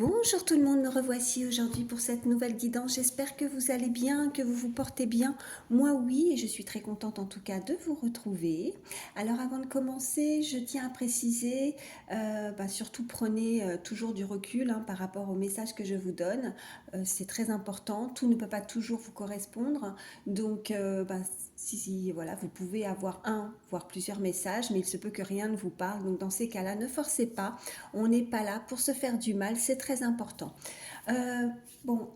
Bonjour tout le monde, me revoici aujourd'hui pour cette nouvelle guidance. J'espère que vous allez bien, que vous vous portez bien. Moi oui, et je suis très contente en tout cas de vous retrouver. Alors avant de commencer, je tiens à préciser, surtout prenez toujours du recul par rapport au message que je vous donne. C'est très important, tout ne peut pas toujours vous correspondre. Donc voilà, vous pouvez avoir un, voire plusieurs messages, mais il se peut que rien ne vous parle. Donc dans ces cas-là, ne forcez pas. On n'est pas là pour se faire du mal, c'est très important. Euh,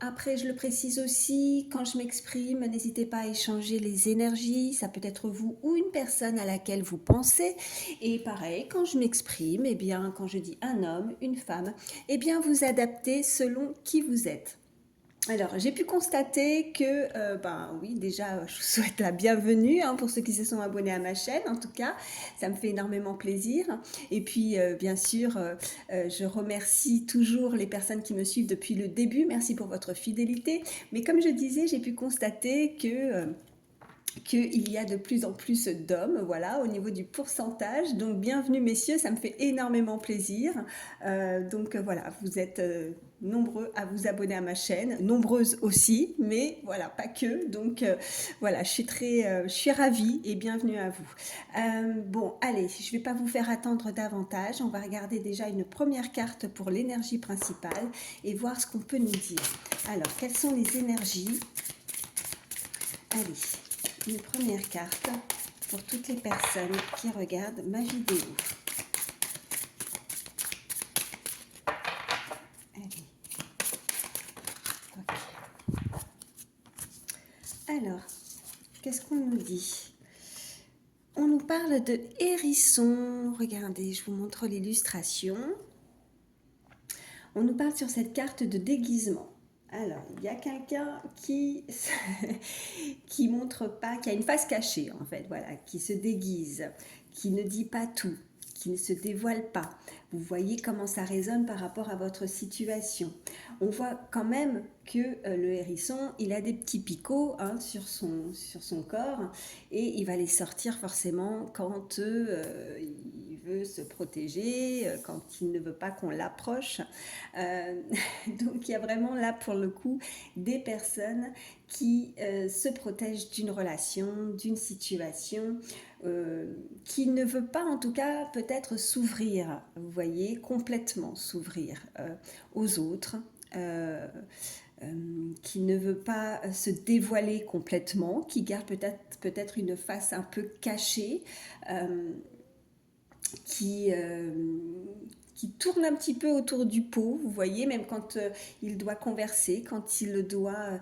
Après, je le précise aussi, quand je m'exprime, n'hésitez pas à échanger les énergies. Ça peut être vous ou une personne à laquelle vous pensez. Et pareil, quand je m'exprime, eh bien, quand je dis un homme, une femme, eh bien, vous adaptez selon qui vous êtes. Alors, j'ai pu constater que, oui, déjà, je vous souhaite la bienvenue pour ceux qui se sont abonnés à ma chaîne, en tout cas, ça me fait énormément plaisir. Et puis, bien sûr, je remercie toujours les personnes qui me suivent depuis le début. Merci pour votre fidélité. Mais comme je disais, j'ai pu constater qu'il y a de plus en plus d'hommes, voilà, au niveau du pourcentage. Donc, bienvenue messieurs, ça me fait énormément plaisir. Voilà, vous êtes nombreux à vous abonner à ma chaîne, nombreuses aussi, mais voilà, pas que. Voilà, je suis ravie et bienvenue à vous. Allez, je ne vais pas vous faire attendre davantage. On va regarder déjà une première carte pour l'énergie principale et voir ce qu'on peut nous dire. Alors, quelles sont les énergies? Allez, une première carte pour toutes les personnes qui regardent ma vidéo. Allez. Ok. Alors, qu'est-ce qu'on nous dit? On nous parle de hérisson. Regardez, je vous montre l'illustration. On nous parle sur cette carte de déguisement. Alors, il y a quelqu'un qui qui montre pas, qui a une face cachée en fait, voilà, qui se déguise, qui ne dit pas tout, qui ne se dévoile pas. Vous voyez comment ça résonne par rapport à votre situation. On voit quand même que le hérisson, il a des petits picots sur son corps et il va les sortir forcément quand il veut se protéger, quand il ne veut pas qu'on l'approche. Donc il y a vraiment là pour le coup des personnes qui se protègent d'une relation, d'une situation, qui ne veut pas en tout cas peut-être s'ouvrir, vous voyez, complètement s'ouvrir aux autres. Qui ne veut pas se dévoiler complètement, qui garde peut-être une face un peu cachée, qui, qui tourne un petit peu autour du pot, vous voyez, même quand il doit converser, quand il doit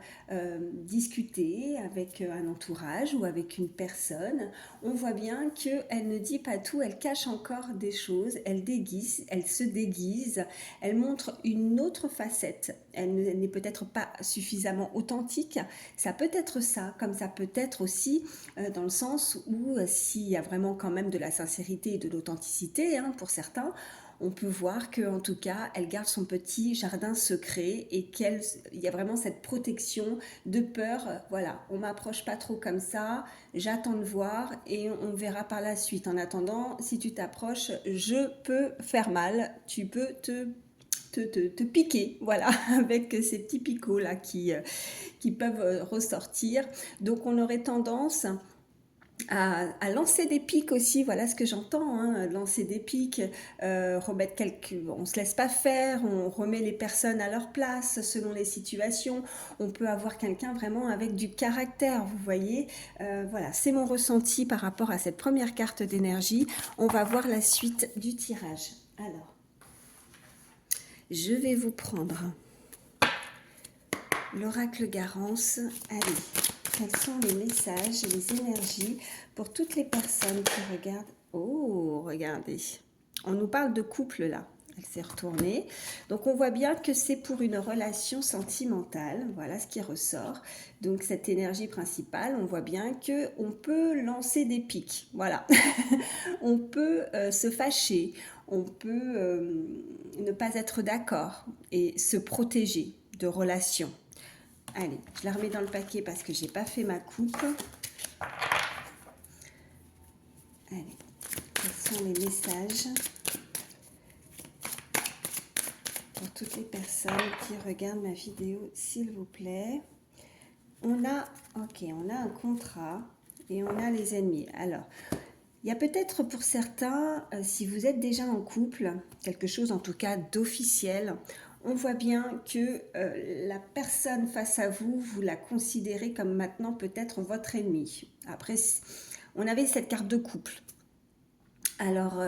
discuter avec un entourage ou avec une personne, on voit bien qu'elle ne dit pas tout, elle cache encore des choses, elle déguise, elle se déguise, elle montre une autre facette, elle n'est peut-être pas suffisamment authentique, ça peut être ça, comme ça peut être aussi dans le sens où s'il y a vraiment quand même de la sincérité et de l'authenticité pour certains, on peut voir qu'en tout cas, elle garde son petit jardin secret et qu'il y a vraiment cette protection de peur. Voilà, on m'approche pas trop comme ça, j'attends de voir et on verra par la suite. En attendant, si tu t'approches, je peux faire mal, tu peux te piquer, voilà, avec ces petits picots là qui peuvent ressortir. Donc on aurait tendance à lancer des pics aussi, voilà ce que j'entends, lancer des pics, remettre on se laisse pas faire, on remet les personnes à leur place selon les situations, on peut avoir quelqu'un vraiment avec du caractère, vous voyez, voilà, c'est mon ressenti par rapport à cette première carte d'énergie. On va voir la suite du tirage. Alors, je vais vous prendre l'oracle Garance. Allez, quels sont les messages, les énergies pour toutes les personnes qui regardent? Oh, regardez. On nous parle de couple là. Elle s'est retournée. Donc on voit bien que c'est pour une relation sentimentale. Voilà ce qui ressort. Donc cette énergie principale, on voit bien qu'on peut lancer des pics. Voilà. On peut se fâcher. On peut ne pas être d'accord et se protéger de relations. Allez, je la remets dans le paquet parce que j'ai pas fait ma coupe. Allez, quels sont les messages pour toutes les personnes qui regardent ma vidéo, s'il vous plaît. On a un contrat et on a les ennemis. Alors, il y a peut-être pour certains, si vous êtes déjà en couple, quelque chose en tout cas d'officiel, on voit bien que la personne face à vous, vous la considérez comme maintenant peut-être votre ennemi. Après, on avait cette carte de couple. Alors,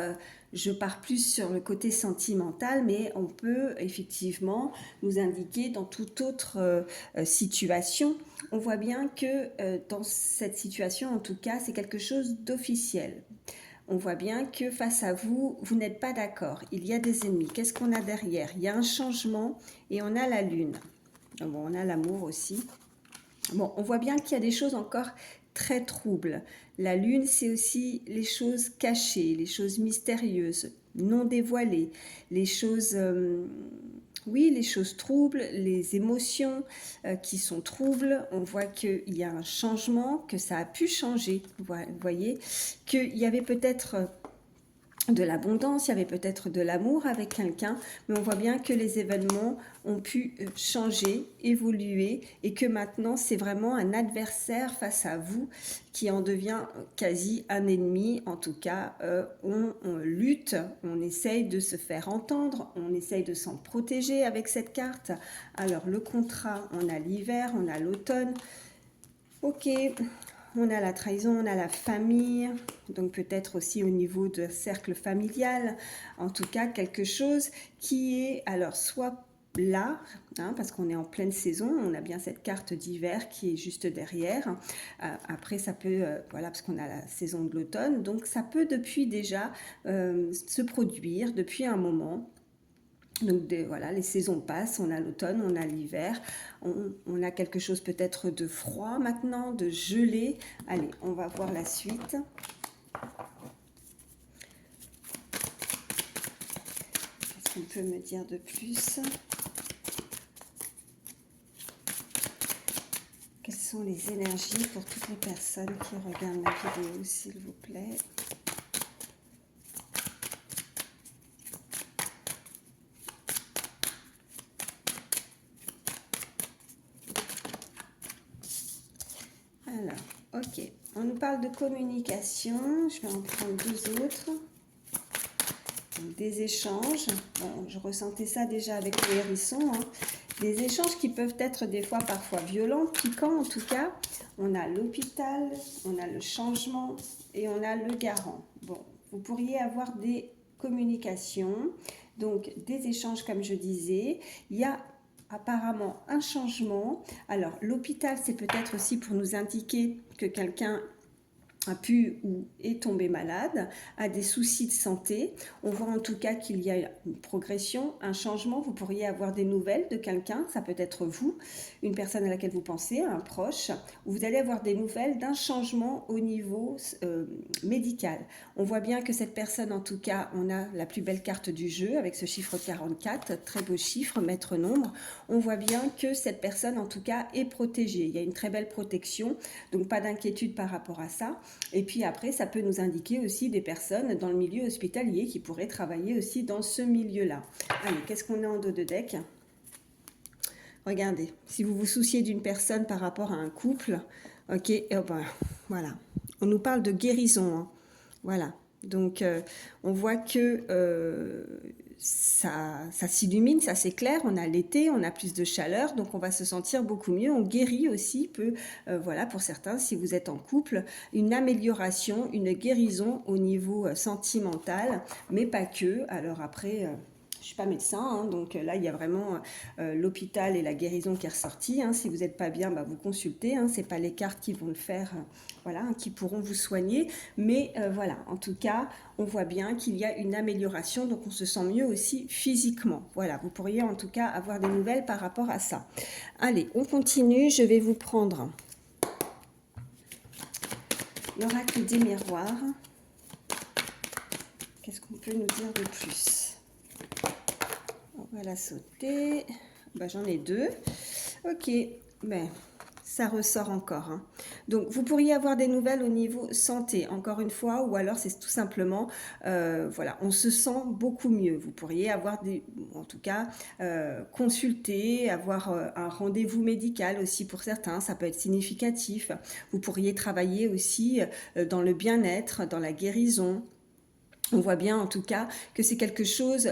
je pars plus sur le côté sentimental, mais on peut effectivement nous indiquer dans toute autre situation. On voit bien que dans cette situation, en tout cas, c'est quelque chose d'officiel. On voit bien que face à vous, vous n'êtes pas d'accord. Il y a des ennemis. Qu'est-ce qu'on a derrière? Il y a un changement et on a la lune. Bon, on a l'amour aussi. Bon, on voit bien qu'il y a des choses encore très troubles. La lune, c'est aussi les choses cachées, les choses mystérieuses, non dévoilées, les choses, oui, les choses troubles, les émotions qui sont troubles. On voit qu'il y a un changement, que ça a pu changer. Vous voyez, qu'il y avait peut-être de l'abondance, il y avait peut-être de l'amour avec quelqu'un, mais on voit bien que les événements ont pu changer, évoluer, et que maintenant c'est vraiment un adversaire face à vous qui en devient quasi un ennemi. En tout cas, on lutte, on essaye de se faire entendre, on essaye de s'en protéger avec cette carte. Alors le contrat, on a l'hiver, on a l'automne. Ok, on a la trahison, on a la famille, donc peut-être aussi au niveau de cercle familial, en tout cas quelque chose qui est alors soit là, parce qu'on est en pleine saison, on a bien cette carte d'hiver qui est juste derrière. Après ça peut, voilà, parce qu'on a la saison de l'automne, donc ça peut depuis déjà se produire depuis un moment. Donc voilà, les saisons passent, on a l'automne, on a l'hiver, on a quelque chose peut-être de froid maintenant, de gelé. Allez, on va voir la suite. Qu'est-ce qu'on peut me dire de plus? Quelles sont les énergies pour toutes les personnes qui regardent ma vidéo, s'il vous plaît? Alors, ok, on nous parle de communication, je vais en prendre deux autres. Donc, des échanges, bon, je ressentais ça déjà avec le hérisson, des échanges qui peuvent être des fois parfois violents, piquants en tout cas. On a l'hôpital, on a le changement et on a le garant. Bon, vous pourriez avoir des communications, donc des échanges comme je disais. Il y a apparemment un changement. Alors l'hôpital, c'est peut-être aussi pour nous indiquer que quelqu'un a pu ou est tombé malade, a des soucis de santé. On voit en tout cas qu'il y a une progression, un changement. Vous pourriez avoir des nouvelles de quelqu'un, ça peut être vous, une personne à laquelle vous pensez, un proche. Vous allez avoir des nouvelles d'un changement au niveau médical. On voit bien que cette personne, en tout cas, on a la plus belle carte du jeu avec ce chiffre 44, très beau chiffre, maître nombre. On voit bien que cette personne, en tout cas, est protégée. Il y a une très belle protection, donc pas d'inquiétude par rapport à ça. Et puis après, ça peut nous indiquer aussi des personnes dans le milieu hospitalier qui pourraient travailler aussi dans ce milieu-là. Allez, qu'est-ce qu'on a en dos de deck? Regardez, si vous vous souciez d'une personne par rapport à un couple, ok, voilà. On nous parle de guérison, voilà. Donc, on voit que ça s'illumine, ça s'éclaire, on a l'été, on a plus de chaleur, donc on va se sentir beaucoup mieux. On guérit aussi, voilà, pour certains, si vous êtes en couple, une amélioration, une guérison au niveau sentimental, mais pas que. Alors après... je ne suis pas médecin, donc là, il y a vraiment l'hôpital et la guérison qui est ressortie. Si vous n'êtes pas bien, vous consultez. Ce n'est pas les cartes qui vont le faire, voilà, qui pourront vous soigner. Mais voilà, en tout cas, on voit bien qu'il y a une amélioration, donc on se sent mieux aussi physiquement. Voilà, vous pourriez en tout cas avoir des nouvelles par rapport à ça. Allez, on continue. Je vais vous prendre l'oracle des miroirs. Qu'est-ce qu'on peut nous dire de plus ? On va la sauter. J'en ai deux. Ok, ça ressort encore, hein. Donc, vous pourriez avoir des nouvelles au niveau santé, encore une fois, ou alors c'est tout simplement, voilà, on se sent beaucoup mieux. Vous pourriez avoir en tout cas, consulter, avoir un rendez-vous médical aussi pour certains, ça peut être significatif. Vous pourriez travailler aussi dans le bien-être, dans la guérison. On voit bien en tout cas que c'est quelque chose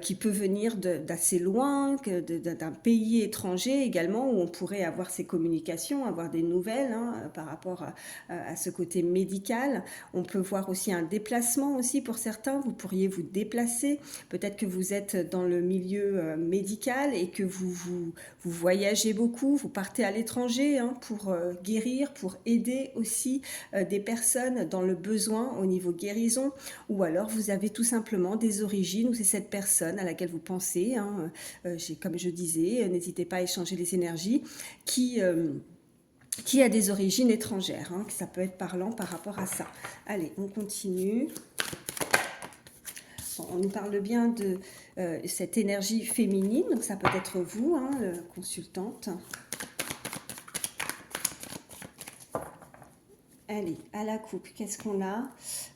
qui peut venir d'assez loin, d'un pays étranger également, où on pourrait avoir ces communications, avoir des nouvelles, hein, par rapport à ce côté médical. On peut voir aussi un déplacement aussi pour certains, vous pourriez vous déplacer, peut-être que vous êtes dans le milieu médical et que vous voyagez beaucoup, vous partez à l'étranger, hein, pour guérir, pour aider aussi des personnes dans le besoin au niveau guérison. Ou alors vous avez tout simplement des origines où c'est cette personne à laquelle vous pensez, hein, comme je disais, n'hésitez pas à échanger les énergies, qui a des origines étrangères, hein, que ça peut être parlant par rapport à ça. Allez, on continue. Bon, on nous parle bien de cette énergie féminine, donc ça peut être vous, hein, consultante. Allez, à la coupe, qu'est-ce qu'on a?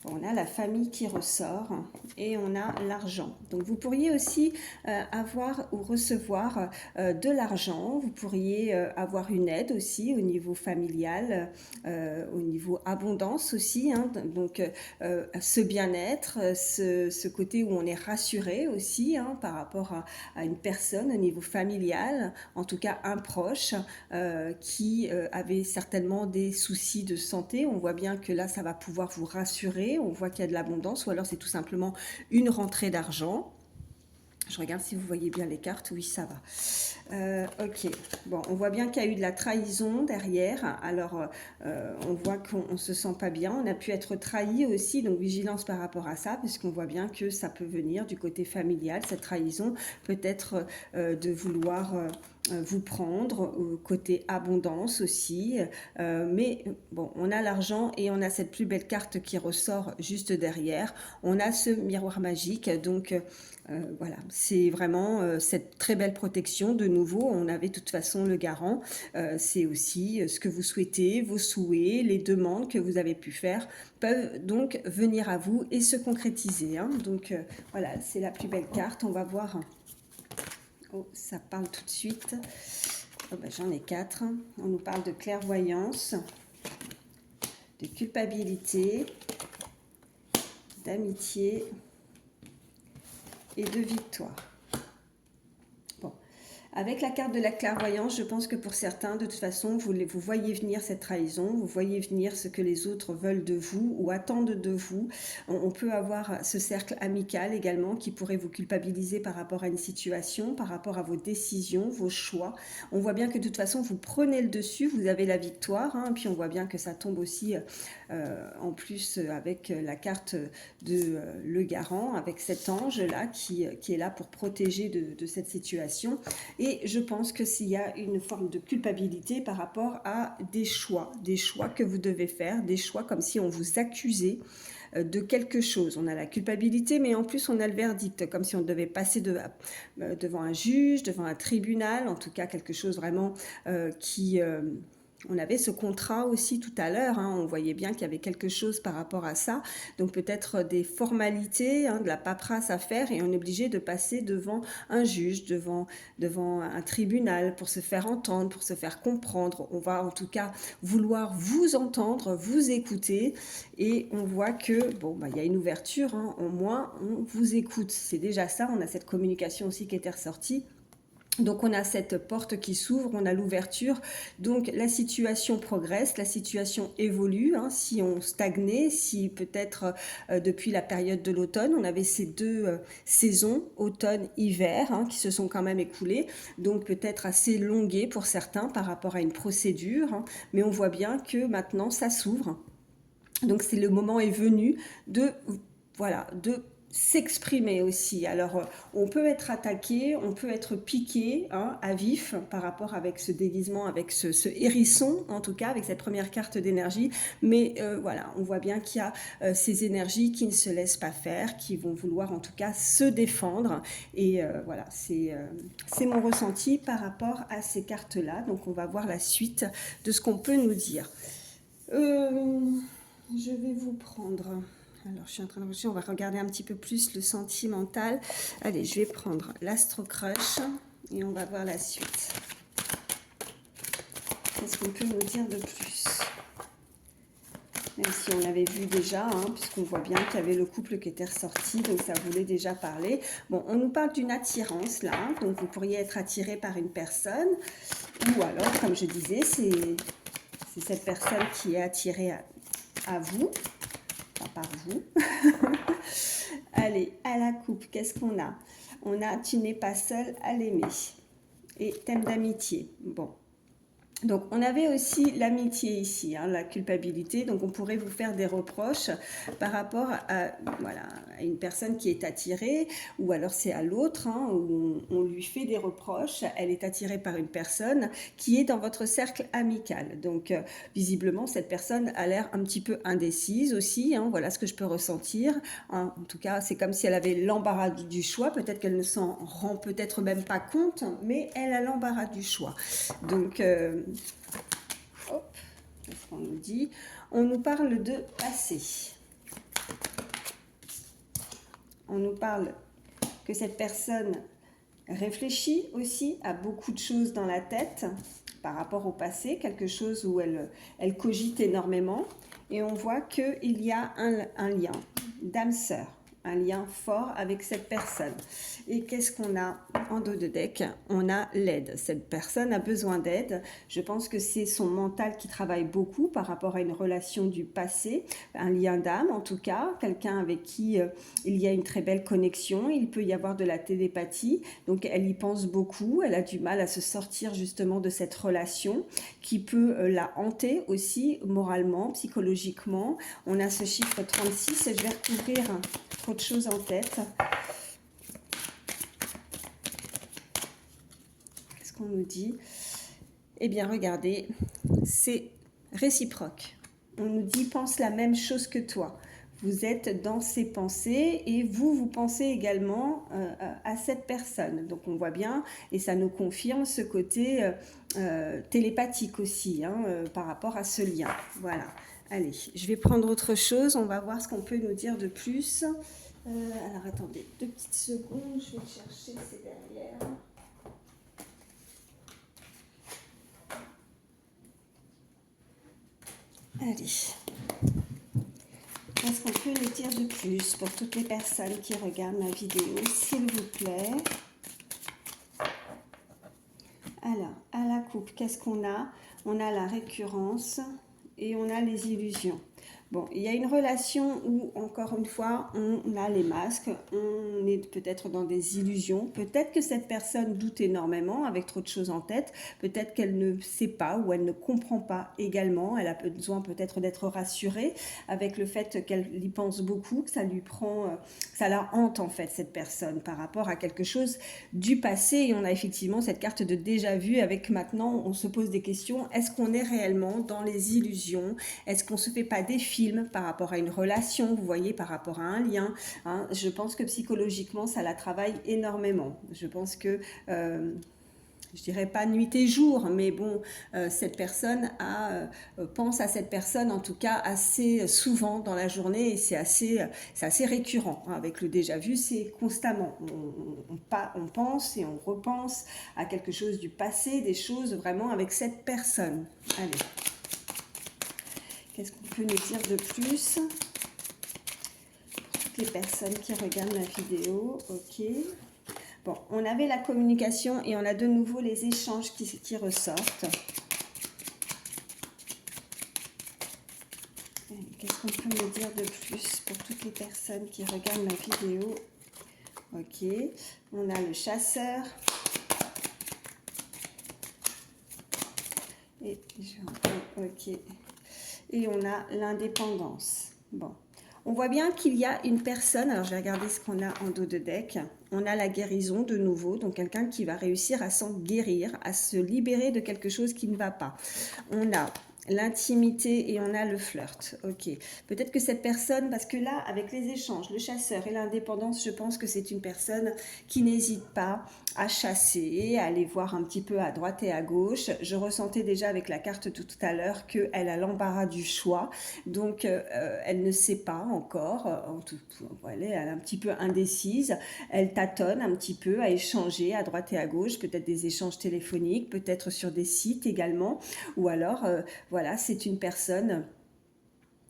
On a la famille qui ressort et on a l'argent. Donc vous pourriez aussi avoir ou recevoir de l'argent. Vous pourriez avoir une aide aussi au niveau familial, au niveau abondance aussi, hein. Donc ce bien-être, ce côté où on est rassuré aussi, hein, par rapport à une personne au niveau familial, en tout cas un proche qui avait certainement des soucis de santé. On voit bien que là, ça va pouvoir vous rassurer. On voit qu'il y a de l'abondance, ou alors c'est tout simplement une rentrée d'argent. Je regarde si vous voyez bien les cartes. Oui, ça va. Ok. Bon, on voit bien qu'il y a eu de la trahison derrière. Alors, on voit qu'on ne se sent pas bien. On a pu être trahi aussi, donc vigilance par rapport à ça, puisqu'on voit bien que ça peut venir du côté familial. Cette trahison peut être de vouloir vous prendre, côté abondance aussi. Mais bon, on a l'argent et on a cette plus belle carte qui ressort juste derrière. On a ce miroir magique, donc voilà, c'est vraiment cette très belle protection. De nouveau, on avait de toute façon le garant. C'est aussi ce que vous souhaitez, vos souhaits, les demandes que vous avez pu faire peuvent donc venir à vous et se concrétiser, hein. Donc voilà, c'est la plus belle carte. On va voir. Oh, ça parle tout de suite. Oh, ben, j'en ai 4. On nous parle de clairvoyance, de culpabilité, d'amitié et de victoire. Bon. Avec la carte de la clairvoyance, je pense que pour certains, de toute façon, vous voyez venir cette trahison, vous voyez venir ce que les autres veulent de vous ou attendent de vous. On peut avoir ce cercle amical également qui pourrait vous culpabiliser par rapport à une situation, par rapport à vos décisions, vos choix. On voit bien que de toute façon, vous prenez le dessus, vous avez la victoire, hein, puis on voit bien que ça tombe aussi en plus avec la carte de le garant, avec cet ange-là qui est là pour protéger de cette situation. Et je pense que s'il y a une forme de culpabilité par rapport à des choix que vous devez faire, des choix comme si on vous accusait de quelque chose. On a la culpabilité, mais en plus on a le verdict, comme si on devait passer devant un juge, devant un tribunal, en tout cas quelque chose vraiment qui... On avait ce contrat aussi tout à l'heure, hein, on voyait bien qu'il y avait quelque chose par rapport à ça, donc peut-être des formalités, hein, de la paperasse à faire, et on est obligé de passer devant un juge, devant un tribunal pour se faire entendre, pour se faire comprendre. On va en tout cas vouloir vous entendre, vous écouter, et on voit que bon, bah, y a une ouverture, hein, au moins on vous écoute, c'est déjà ça. On a cette communication aussi qui était ressortie. Donc on a cette porte qui s'ouvre, on a l'ouverture, donc la situation progresse, la situation évolue, hein. Si on stagnait, si peut-être depuis la période de l'automne, on avait ces deux saisons, automne-hiver, hein, qui se sont quand même écoulées, donc peut-être assez longuées pour certains par rapport à une procédure, hein, mais on voit bien que maintenant ça s'ouvre, donc c'est le moment est venu de, voilà, de s'exprimer aussi. Alors, on peut être attaqué, on peut être piqué hein, à vif par rapport avec ce déguisement, avec ce hérisson, en tout cas, avec cette première carte d'énergie. Mais voilà, on voit bien qu'il y a ces énergies qui ne se laissent pas faire, qui vont vouloir en tout cas se défendre. Et voilà, c'est mon ressenti par rapport à ces cartes-là. Donc, on va voir la suite de ce qu'on peut nous dire. Je vais vous prendre... Alors, je suis en train de réfléchir, on va regarder un petit peu plus le sentimental. Allez, je vais prendre l'Astro Crush et on va voir la suite. Qu'est-ce qu'on peut nous dire de plus? Même si on l'avait vu déjà, hein, puisqu'on voit bien qu'il y avait le couple qui était ressorti, donc ça voulait déjà parler. Bon, on nous parle d'une attirance là, donc vous pourriez être attiré par une personne, ou alors, comme je disais, c'est cette personne qui est attirée à vous. Par vous. Allez, à la coupe, qu'est-ce qu'on a? On a tu n'es pas seul à l'aimer. Et thème d'amitié. Bon. Donc, on avait aussi l'amitié ici, hein, la culpabilité. Donc, on pourrait vous faire des reproches par rapport à, voilà, à une personne qui est attirée, ou alors c'est à l'autre, hein, où on lui fait des reproches. Elle est attirée par une personne qui est dans votre cercle amical. Donc, visiblement, cette personne a l'air un petit peu indécise aussi. Hein, voilà ce que je peux ressentir. Hein, en tout cas, c'est comme si elle avait l'embarras du choix. Peut-être qu'elle ne s'en rend peut-être même pas compte, mais elle a l'embarras du choix. Donc, hop, qu'est-ce qu'on nous dit? On nous parle de passé. On nous parle que cette personne réfléchit aussi à beaucoup de choses dans la tête par rapport au passé, quelque chose où elle cogite énormément. Et on voit qu'il y a un lien d'âme-sœur, un lien fort avec cette personne. Et qu'est-ce qu'on a en dos de deck? On a l'aide. Cette personne a besoin d'aide. Je pense que c'est son mental qui travaille beaucoup par rapport à une relation du passé, un lien d'âme en tout cas, quelqu'un avec qui il y a une très belle connexion. Il peut y avoir de la télépathie. Donc elle y pense beaucoup. Elle a du mal à se sortir justement de cette relation qui peut la hanter aussi moralement, psychologiquement. On a ce chiffre 36 et je vais recouvrir trop de choses en tête. Qu'est-ce qu'on nous dit? Eh bien, regardez, c'est réciproque. On nous dit, pense la même chose que toi. Vous êtes dans ses pensées et vous pensez également à cette personne. Donc, on voit bien, et ça nous confirme ce côté télépathique aussi, hein, par rapport à ce lien. Voilà. Allez, je vais prendre autre chose. On va voir ce qu'on peut nous dire de plus. Alors, attendez 2 petites secondes. Je vais chercher, c'est derrière. Allez. Qu'est-ce qu'on peut nous dire de plus pour toutes les personnes qui regardent ma vidéo, s'il vous plaît? Alors, à la coupe, qu'est-ce qu'on a? On a la récurrence et on a les illusions. Bon, il y a une relation où, encore une fois, on a les masques, on est peut-être dans des illusions, peut-être que cette personne doute énormément avec trop de choses en tête, peut-être qu'elle ne sait pas ou elle ne comprend pas également, elle a besoin peut-être d'être rassurée avec le fait qu'elle y pense beaucoup, que ça lui prend, ça la hante en fait cette personne par rapport à quelque chose du passé et on a effectivement cette carte de déjà vu avec maintenant on se pose des questions, est-ce qu'on est réellement dans les illusions, est-ce qu'on se fait pas des films par rapport à une relation, vous voyez, par rapport à un lien, hein, je pense que psychologiquement ça la travaille énormément, je pense que je dirais pas nuit et jour, mais bon, cette personne pense à cette personne en tout cas assez souvent dans la journée et c'est assez récurrent. Hein. Avec le déjà vu, c'est constamment. On pense et on repense à quelque chose du passé, des choses vraiment avec cette personne. Allez. Qu'est-ce qu'on peut nous dire de plus? Toutes les personnes qui regardent ma vidéo, ok. Bon, on avait la communication et on a de nouveau les échanges qui ressortent. Qu'est-ce qu'on peut me dire de plus pour toutes les personnes qui regardent ma vidéo? Ok, on a le chasseur. Et, ok. Et on a l'indépendance. Bon, On voit bien qu'il y a une personne, alors je vais regarder ce qu'on a en dos de deck. On a la guérison de nouveau, donc quelqu'un qui va réussir à s'en guérir, à se libérer de quelque chose qui ne va pas. On a l'intimité et on a le flirt. Ok. Peut-être que cette personne, parce que là, avec les échanges, le chasseur et l'indépendance, je pense que c'est une personne qui n'hésite pas à chasser, à aller voir un petit peu à droite et à gauche. Je ressentais déjà avec la carte tout à l'heure qu'elle a l'embarras du choix. Donc, elle ne sait pas encore. Elle est un petit peu indécise. Elle tâtonne un petit peu à échanger à droite et à gauche, peut-être des échanges téléphoniques, peut-être sur des sites également, ou alors voilà, c'est une personne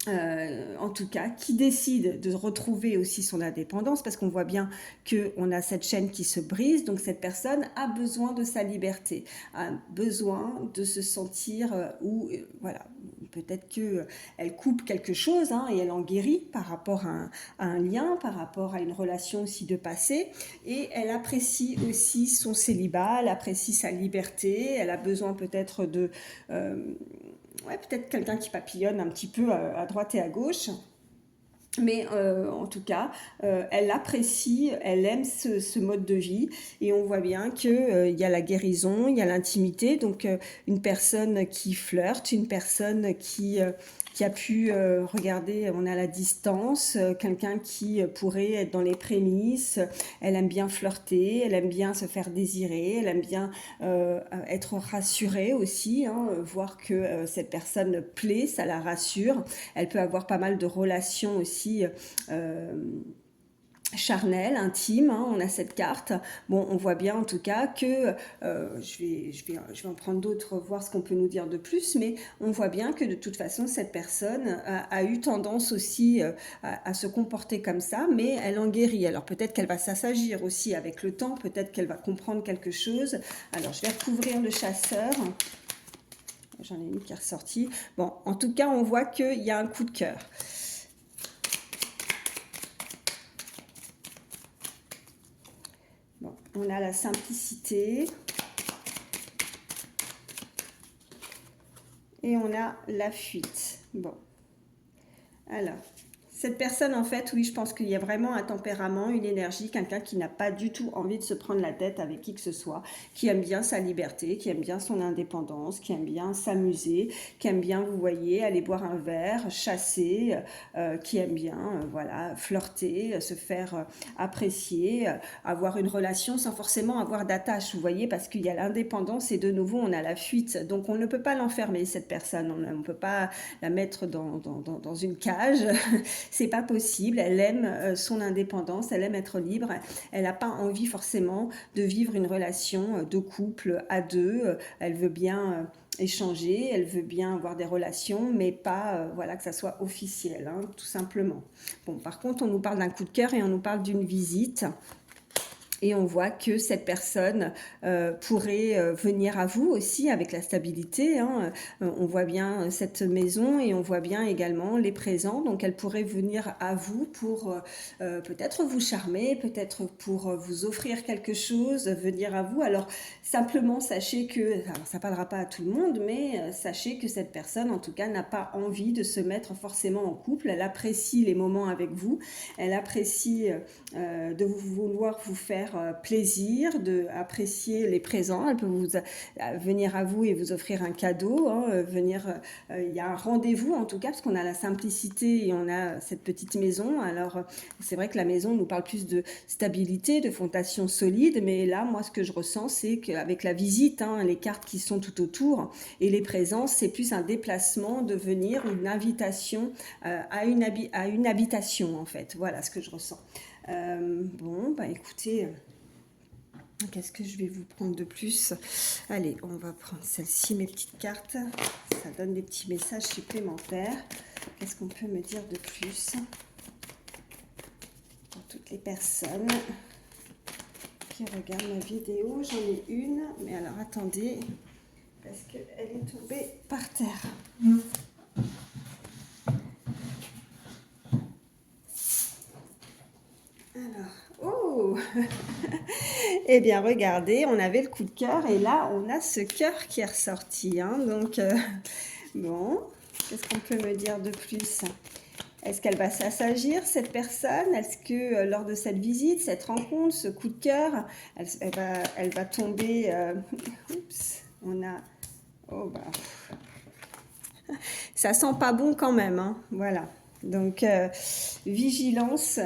en tout cas, qui décide de retrouver aussi son indépendance, parce qu'on voit bien qu'on a cette chaîne qui se brise, donc cette personne a besoin de sa liberté, a besoin de se sentir, voilà, peut-être qu'elle coupe quelque chose, hein, et elle en guérit par rapport à un lien, par rapport à une relation aussi de passé, et elle apprécie aussi son célibat, elle apprécie sa liberté, elle a besoin peut-être de... ouais, peut-être quelqu'un qui papillonne un petit peu à droite et à gauche. Mais en tout cas, elle apprécie, elle aime ce mode de vie et on voit bien qu'il y a la guérison, il y a l'intimité, donc une personne qui flirte, une personne qui a pu regarder, on a la distance, quelqu'un qui pourrait être dans les prémices, elle aime bien flirter, elle aime bien se faire désirer, elle aime bien être rassurée aussi, hein, voir que cette personne plaît, ça la rassure, elle peut avoir pas mal de relations aussi charnel, intime, hein, on a cette carte. Bon, on voit bien en tout cas que, je vais en prendre d'autres, voir ce qu'on peut nous dire de plus, mais on voit bien que de toute façon, cette personne a eu tendance aussi à se comporter comme ça, mais elle en guérit. Alors peut-être qu'elle va s'assagir aussi avec le temps, peut-être qu'elle va comprendre quelque chose. Alors je vais recouvrir le chasseur. J'en ai une qui est ressortie. Bon, en tout cas, on voit qu'il y a un coup de cœur. Bon, on a la simplicité. Et on a la fuite. Bon. Alors, cette personne, en fait, oui, je pense qu'il y a vraiment un tempérament, une énergie, quelqu'un qui n'a pas du tout envie de se prendre la tête avec qui que ce soit, qui aime bien sa liberté, qui aime bien son indépendance, qui aime bien s'amuser, qui aime bien, vous voyez, aller boire un verre, chasser, qui aime bien, voilà, flirter, se faire apprécier, avoir une relation sans forcément avoir d'attache, vous voyez, parce qu'il y a l'indépendance et de nouveau, on a la fuite. Donc, on ne peut pas l'enfermer, cette personne. On ne peut pas la mettre dans une cage. C'est pas possible, elle aime son indépendance, elle aime être libre, elle n'a pas envie forcément de vivre une relation de couple à deux, elle veut bien échanger, elle veut bien avoir des relations, mais pas voilà, que ça soit officiel, hein, tout simplement. Bon, par contre, on nous parle d'un coup de cœur et on nous parle d'une visite. Et on voit que cette personne pourrait venir à vous aussi avec la stabilité, hein. On voit bien cette maison et on voit bien également les présents. Donc elle pourrait venir à vous pour peut-être vous charmer, peut-être pour vous offrir quelque chose, venir à vous. Alors simplement sachez que, alors ça ne parlera pas à tout le monde, mais sachez que cette personne en tout cas n'a pas envie de se mettre forcément en couple. Elle apprécie les moments avec vous, elle apprécie de vouloir vous faire plaisir, de apprécier les présents. Elle peut venir à vous et vous offrir un cadeau, hein, il y a un rendez-vous en tout cas, parce qu'on a la simplicité et on a cette petite maison. Alors c'est vrai que la maison nous parle plus de stabilité, de fondation solide, mais là moi ce que je ressens c'est qu'avec la visite, hein, les cartes qui sont tout autour et les présences, c'est plus un déplacement de venir, une invitation à une habitation en fait. Voilà ce que je ressens. Bon, bah écoutez, qu'est-ce que je vais vous prendre de plus? Allez, on va prendre celle-ci, mes petites cartes. Ça donne des petits messages supplémentaires. Qu'est-ce qu'on peut me dire de plus pour toutes les personnes qui regardent ma vidéo? J'en ai une, mais alors attendez, parce qu'elle est tombée par terre. Alors, oh eh bien, regardez, on avait le coup de cœur et là, on a ce cœur qui est ressorti, hein. Donc, bon, qu'est-ce qu'on peut me dire de plus? Est-ce qu'elle va s'assagir, cette personne? Est-ce que lors de cette visite, cette rencontre, ce coup de cœur, elle va tomber... oups, on a... Oh bah, ça sent pas bon quand même, hein, voilà. Donc, vigilance,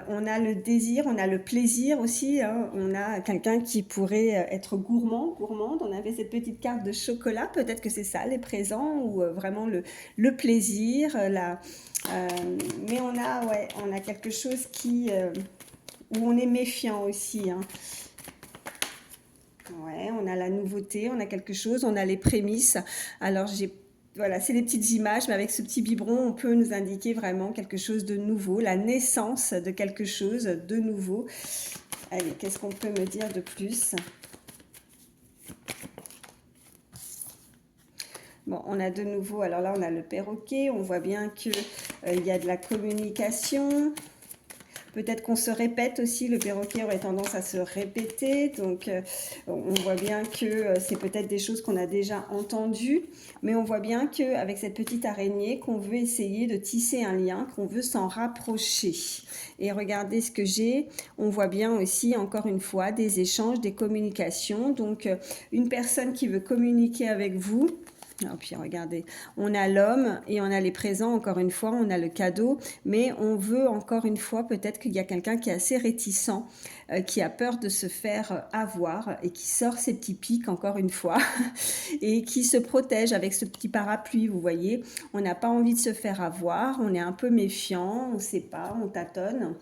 on a le désir, on a le plaisir aussi, hein, on a quelqu'un qui pourrait être gourmande, on avait cette petite carte de chocolat, peut-être que c'est ça, les présents, ou vraiment le plaisir, euh, mais ouais, on a quelque chose où on est méfiant aussi, hein. Ouais, on a la nouveauté, on a quelque chose, on a les prémices. Alors voilà, c'est des petites images, mais avec ce petit biberon, on peut nous indiquer vraiment quelque chose de nouveau, la naissance de quelque chose de nouveau. Allez, qu'est-ce qu'on peut me dire de plus? Bon, on a de nouveau, alors là, on a le perroquet, on voit bien que il y a de la communication. Peut-être qu'on se répète aussi, le perroquet aurait tendance à se répéter, donc on voit bien que c'est peut-être des choses qu'on a déjà entendues, mais on voit bien qu'avec cette petite araignée, qu'on veut essayer de tisser un lien, qu'on veut s'en rapprocher. Et regardez ce que j'ai, on voit bien aussi, encore une fois, des échanges, des communications, donc une personne qui veut communiquer avec vous. Et puis regardez, on a l'homme et on a les présents, encore une fois, on a le cadeau, mais on veut encore une fois, peut-être qu'il y a quelqu'un qui est assez réticent, qui a peur de se faire avoir et qui sort ses petits pics, encore une fois, et qui se protège avec ce petit parapluie, vous voyez. On n'a pas envie de se faire avoir, on est un peu méfiant, on ne sait pas, on tâtonne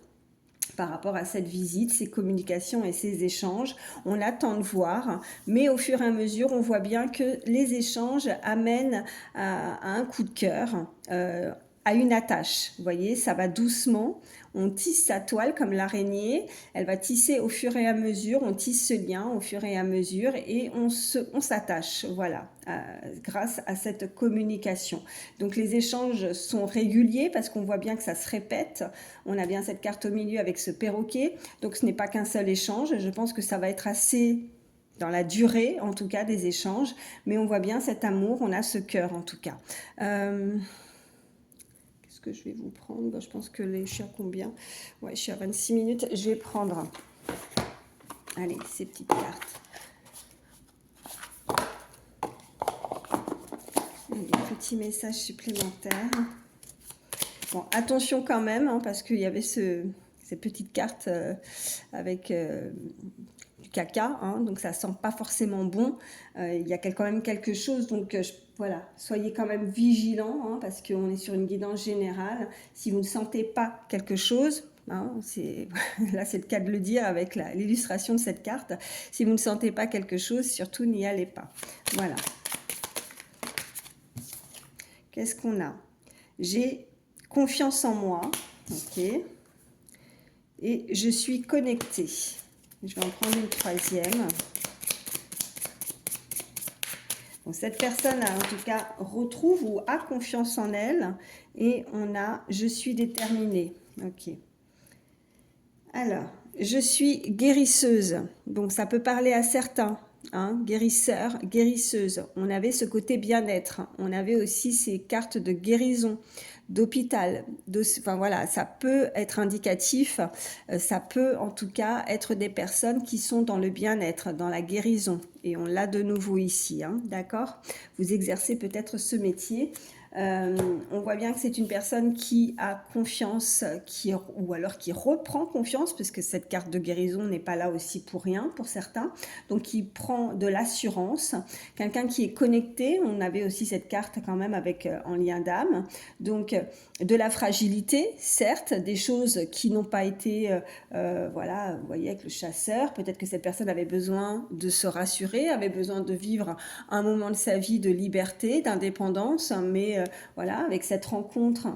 par rapport à cette visite, ces communications et ces échanges. On attend de voir, mais au fur et à mesure, on voit bien que les échanges amènent à un coup de cœur, à une attache. Vous voyez, ça va doucement. On tisse sa toile comme l'araignée. Elle va tisser au fur et à mesure. On tisse ce lien au fur et à mesure et on s'attache. Voilà, grâce à cette communication. Donc les échanges sont réguliers parce qu'on voit bien que ça se répète. On a bien cette carte au milieu avec ce perroquet. Donc ce n'est pas qu'un seul échange. Je pense que ça va être assez dans la durée, en tout cas, des échanges. Mais on voit bien cet amour. On a ce cœur, en tout cas. Que je vais vous prendre, ben, je pense que je suis à combien? Ouais, je suis à 26 minutes. Je vais prendre, allez, ces petites cartes. Des petits messages supplémentaires. Bon, attention quand même, hein, parce qu'il y avait cette petite carte avec du caca, hein, donc ça sent pas forcément bon. Il y a quand même quelque chose, donc voilà, soyez quand même vigilants, hein, parce qu'on est sur une guidance générale. Si vous ne sentez pas quelque chose, hein, là c'est le cas de le dire avec l'illustration de cette carte, si vous ne sentez pas quelque chose, surtout n'y allez pas. Voilà. Qu'est-ce qu'on a? J'ai confiance en moi, ok, et je suis connectée. Je vais en prendre une troisième. Donc, cette personne, en tout cas, retrouve ou a confiance en elle. Et on a « je suis déterminée ». Ok. Alors, je suis guérisseuse. Donc, ça peut parler à certains. Hein, guérisseur, guérisseuse. On avait ce côté bien-être. On avait aussi ces cartes de guérison, d'hôpital. Enfin voilà, ça peut être indicatif. Ça peut en tout cas être des personnes qui sont dans le bien-être, dans la guérison. Et on l'a de nouveau ici, hein, d'accord? Vous exercez peut-être ce métier. On voit bien que c'est une personne qui a confiance, ou alors qui reprend confiance, parce que cette carte de guérison n'est pas là aussi pour rien, pour certains. Donc, qui prend de l'assurance. Quelqu'un qui est connecté. On avait aussi cette carte quand même avec en lien d'âme. Donc, de la fragilité, certes, des choses qui n'ont pas été, voilà, vous voyez, avec le chasseur. Peut-être que cette personne avait besoin de se rassurer, avait besoin de vivre un moment de sa vie de liberté, d'indépendance, mais voilà, avec cette rencontre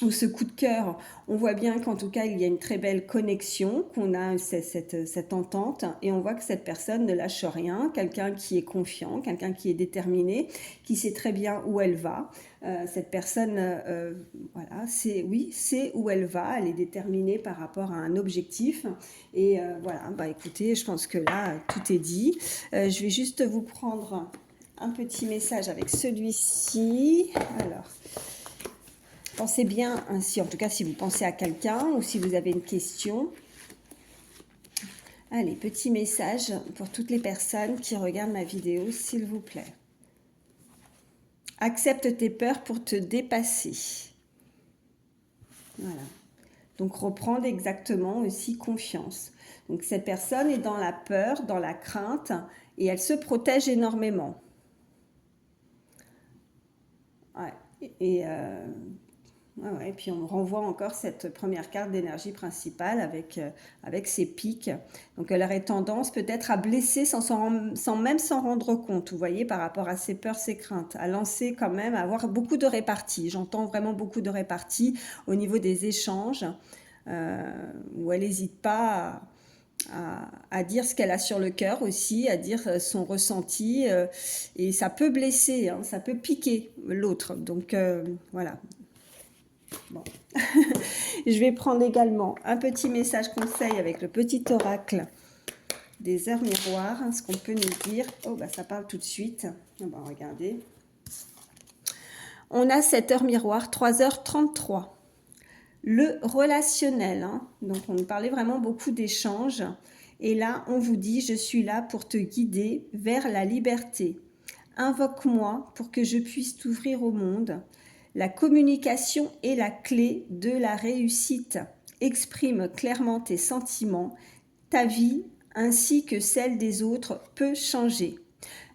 ou ce coup de cœur, on voit bien qu'en tout cas, il y a une très belle connexion, qu'on a cette entente, et on voit que cette personne ne lâche rien, quelqu'un qui est confiant, quelqu'un qui est déterminé, qui sait très bien où elle va. Cette personne, voilà, c'est où elle va, elle est déterminée par rapport à un objectif. Et voilà, bah écoutez, je pense que là, tout est dit. Je vais juste vous prendre un petit message avec celui-ci. Alors... Pensez bien ainsi, en tout cas si vous pensez à quelqu'un ou si vous avez une question. Allez, petit message pour toutes les personnes qui regardent ma vidéo, s'il vous plaît. Accepte tes peurs pour te dépasser. Voilà. Donc reprendre exactement aussi confiance. Donc cette personne est dans la peur, dans la crainte et elle se protège énormément. Ouais. Et puis on renvoie encore cette première carte d'énergie principale avec ses pics. Donc elle aurait tendance peut-être à blesser sans même s'en rendre compte, vous voyez, par rapport à ses peurs, ses craintes, à lancer quand même, à avoir beaucoup de réparties. J'entends vraiment beaucoup de réparties au niveau des échanges, où elle n'hésite pas à dire ce qu'elle a sur le cœur aussi, à dire son ressenti, et ça peut blesser, hein, ça peut piquer l'autre. Donc voilà. Bon. Je vais prendre également un petit message conseil avec le petit oracle des heures miroirs, hein, ce qu'on peut nous dire. Oh, bah ça parle tout de suite. On va regarder. On a cette heure miroir, 3h33. Le relationnel, hein, donc on nous parlait vraiment beaucoup d'échanges. Et là, on vous dit, je suis là pour te guider vers la liberté. Invoque-moi pour que je puisse t'ouvrir au monde. La communication est la clé de la réussite. Exprime clairement tes sentiments. Ta vie, ainsi que celle des autres, peut changer.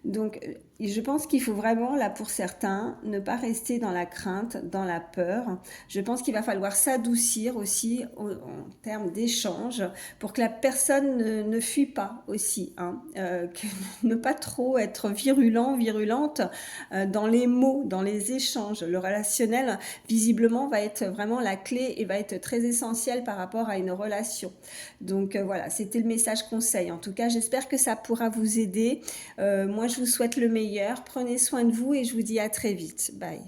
Donc, je pense qu'il faut vraiment, là, pour certains, ne pas rester dans la crainte, dans la peur. Je pense qu'il va falloir s'adoucir aussi en termes d'échange pour que la personne ne fuit pas aussi. Hein, ne pas trop être virulent, virulente dans les mots, dans les échanges. Le relationnel, visiblement, va être vraiment la clé et va être très essentiel par rapport à une relation. Donc, voilà, c'était le message conseil. En tout cas, j'espère que ça pourra vous aider. Moi, je vous souhaite le meilleur. Prenez soin de vous et je vous dis à très vite. Bye.